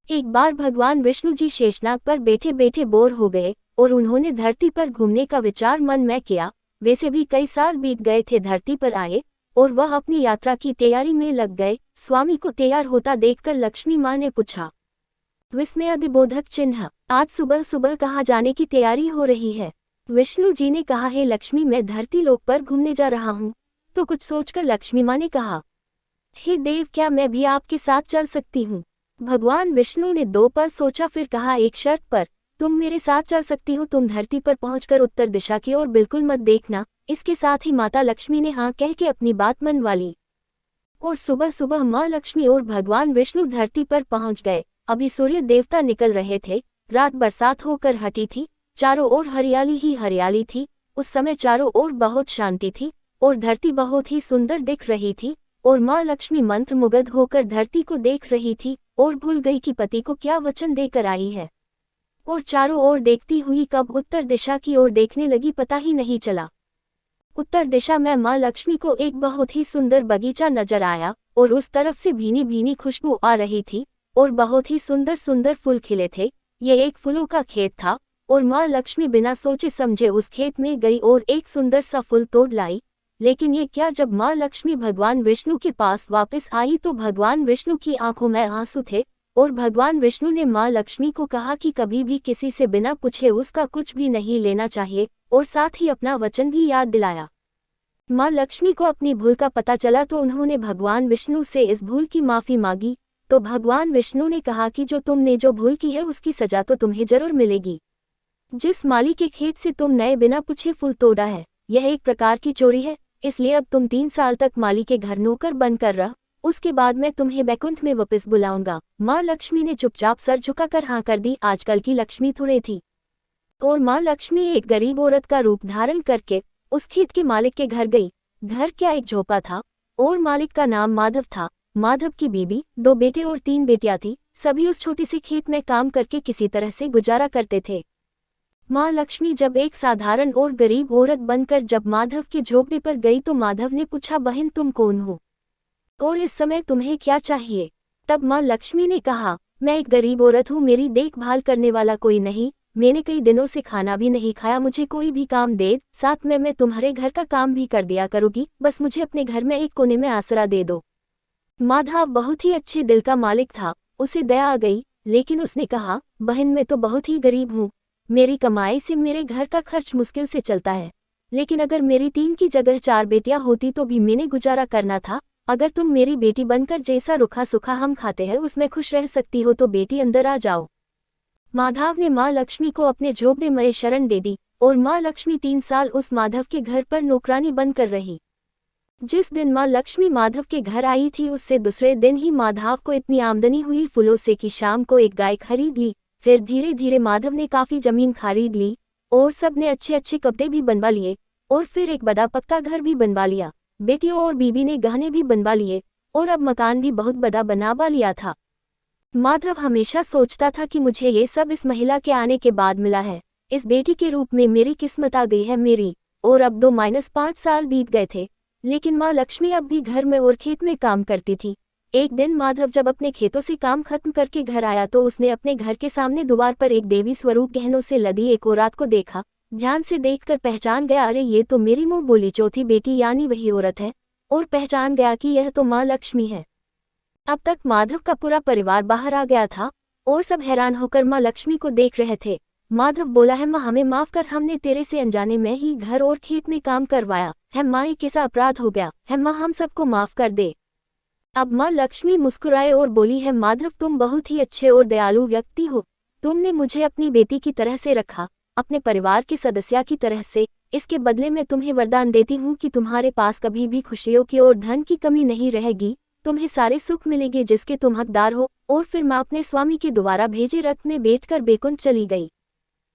एक बार भगवान विष्णु जी शेषनाग पर बैठे बैठे बोर हो गए और उन्होंने धरती पर घूमने का विचार मन में किया। वैसे भी कई साल बीत गए थे धरती पर आए और वह अपनी यात्रा की तैयारी में लग गए। स्वामी को तैयार होता देखकर लक्ष्मी माँ ने पूछा, विस्मयादिबोधक चिन्ह, आज सुबह सुबह कहाँ जाने की तैयारी हो रही है? विष्णु जी ने कहा, हे लक्ष्मी, मैं धरती लोक पर घूमने जा रहा हूँ। तो कुछ सोचकर लक्ष्मी माँ ने कहा, हे देव, क्या मैं भी आपके साथ चल सकती हूँ? भगवान विष्णु ने 2 पल सोचा, फिर कहा, एक शर्त पर। तुम मेरे साथ चल सकती हो। तुम धरती पर पहुंचकर उत्तर दिशा की ओर बिल्कुल मत देखना। इसके साथ ही माता लक्ष्मी ने हाँ कह के अपनी बात मनवा ली और सुबह सुबह माँ लक्ष्मी और भगवान विष्णु धरती पर पहुंच गए। अभी सूर्य देवता निकल रहे थे। रात बरसात होकर हटी थी। चारों ओर हरियाली ही हरियाली थी। उस समय चारों ओर बहुत शांति थी और धरती बहुत ही सुंदर दिख रही थी और माँ लक्ष्मी मंत्रमुग्ध होकर धरती को देख रही थी और भूल गई कि पति को क्या वचन देकर आई है और चारों ओर देखती हुई कब उत्तर दिशा की ओर देखने लगी पता ही नहीं चला। उत्तर दिशा में माँ लक्ष्मी को एक बहुत ही सुंदर बगीचा नजर आया और उस तरफ से भीनी भीनी खुशबू आ रही थी और बहुत ही सुंदर सुंदर फूल खिले थे। ये एक फूलों का खेत था और माँ लक्ष्मी बिना सोचे समझे उस खेत में गई और एक सुंदर सा फूल तोड़ लाई। लेकिन ये क्या, जब माँ लक्ष्मी भगवान विष्णु के पास वापस आई तो भगवान विष्णु की आंखों में आंसू थे और भगवान विष्णु ने माँ लक्ष्मी को कहा कि कभी भी किसी से बिना पूछे उसका कुछ भी नहीं लेना चाहिए और साथ ही अपना वचन भी याद दिलाया। माँ लक्ष्मी को अपनी भूल का पता चला तो उन्होंने भगवान विष्णु से इस भूल की माफी मांगी। तो भगवान विष्णु ने कहा कि जो तुमने जो भूल की है उसकी सजा तो तुम्हें जरूर मिलेगी। जिस माली के खेत से तुम नए बिना पूछे फूल तोड़ा है, यह एक प्रकार की चोरी है। इसलिए अब तुम 3 साल तक माली के घर नौकर बनकर रह। उसके बाद मैं तुम्हें बैकुंठ में वापस बुलाऊंगा। माँ लक्ष्मी ने चुपचाप सर झुकाकर हाँ कर दी। आजकल की लक्ष्मी थोड़े थी और माँ लक्ष्मी एक गरीब औरत का रूप धारण करके उस खेत के मालिक के घर गई। घर क्या एक झोपड़ा था और मालिक का नाम माधव था। माधव की बीबी, 2 बेटे और 3 बेटियां थी। सभी उस छोटी सी खेत में काम करके किसी तरह से गुजारा करते थे। माँ लक्ष्मी जब एक साधारण और गरीब औरत बनकर जब माधव के झोपड़े पर गई तो माधव ने पूछा, बहन तुम कौन हो और इस समय तुम्हें क्या चाहिए? तब माँ लक्ष्मी ने कहा, मैं एक गरीब औरत हूँ, मेरी देखभाल करने वाला कोई नहीं। मैंने कई दिनों से खाना भी नहीं खाया। मुझे कोई भी काम दे, साथ में मैं तुम्हारे घर का काम भी कर दिया करूँगी। बस मुझे अपने घर में एक कोने में आसरा दे दो। माधव बहुत ही अच्छे दिल का मालिक था। उसे दया आ गई, लेकिन उसने कहा, बहन मैं तो बहुत ही गरीब हूँ। मेरी कमाई से मेरे घर का खर्च मुश्किल से चलता है। लेकिन अगर मेरी 3 की जगह 4 बेटियां होती तो भी मैंने गुजारा करना था। अगर तुम मेरी बेटी बनकर जैसा रूखा सूखा हम खाते हैं उसमें खुश रह सकती हो तो बेटी अंदर आ जाओ। माधव ने माँ लक्ष्मी को अपने झोपड़े में शरण दे दी और माँ लक्ष्मी 3 साल उस माधव के घर पर नौकरानी बनकर रही। जिस दिन माँ लक्ष्मी माधव के घर आई थी उससे दूसरे दिन ही माधव को इतनी आमदनी हुई फूलों से कि शाम को एक गाय खरीद ली। फिर धीरे धीरे माधव ने काफी जमीन खरीद ली और सबने अच्छे अच्छे कपड़े भी बनवा लिए और फिर एक बड़ा पक्का घर भी बनवा लिया। बेटियों और बीबी ने गहने भी बनवा लिए और अब मकान भी बहुत बड़ा बनवा लिया था। माधव हमेशा सोचता था कि मुझे ये सब इस महिला के आने के बाद मिला है। इस बेटी के रूप में मेरी किस्मत आ गई है मेरी। और अब 2-5 साल बीत गए थे, लेकिन माँ लक्ष्मी अब भी घर में और खेत में काम करती थी। एक दिन माधव जब अपने खेतों से काम खत्म करके घर आया तो उसने अपने घर के सामने द्वार पर एक देवी स्वरूप गहनों से लदी एक औरत को देखा। ध्यान से देखकर पहचान गया, अरे ये तो मेरी मुंह बोली चौथी बेटी यानी वही औरत है, और पहचान गया कि यह तो माँ लक्ष्मी है। अब तक माधव का पूरा परिवार बाहर आ गया था और सब हैरान होकर माँ लक्ष्मी को देख रहे थे। माधव बोला, है माँ हमें माफ कर, हमने तेरे से अनजाने में ही घर और खेत में काम करवाया है माँ, ये कैसा अपराध हो गया है माँ, हम सबको माफ कर दे। अब माँ लक्ष्मी मुस्कुराए और बोली, है माधव तुम बहुत ही अच्छे और दयालु व्यक्ति हो। तुमने मुझे अपनी बेटी की तरह से रखा, अपने परिवार के सदस्य की तरह से। इसके बदले में तुम्हें वरदान देती हूँ कि तुम्हारे पास कभी भी खुशियों की और धन की कमी नहीं रहेगी। तुम्हें सारे सुख मिलेंगे जिसके तुम हकदार हो। और फिर माँ अपने स्वामी के द्वारा भेजे रथ में बैठकर बैकुंठ चली गई।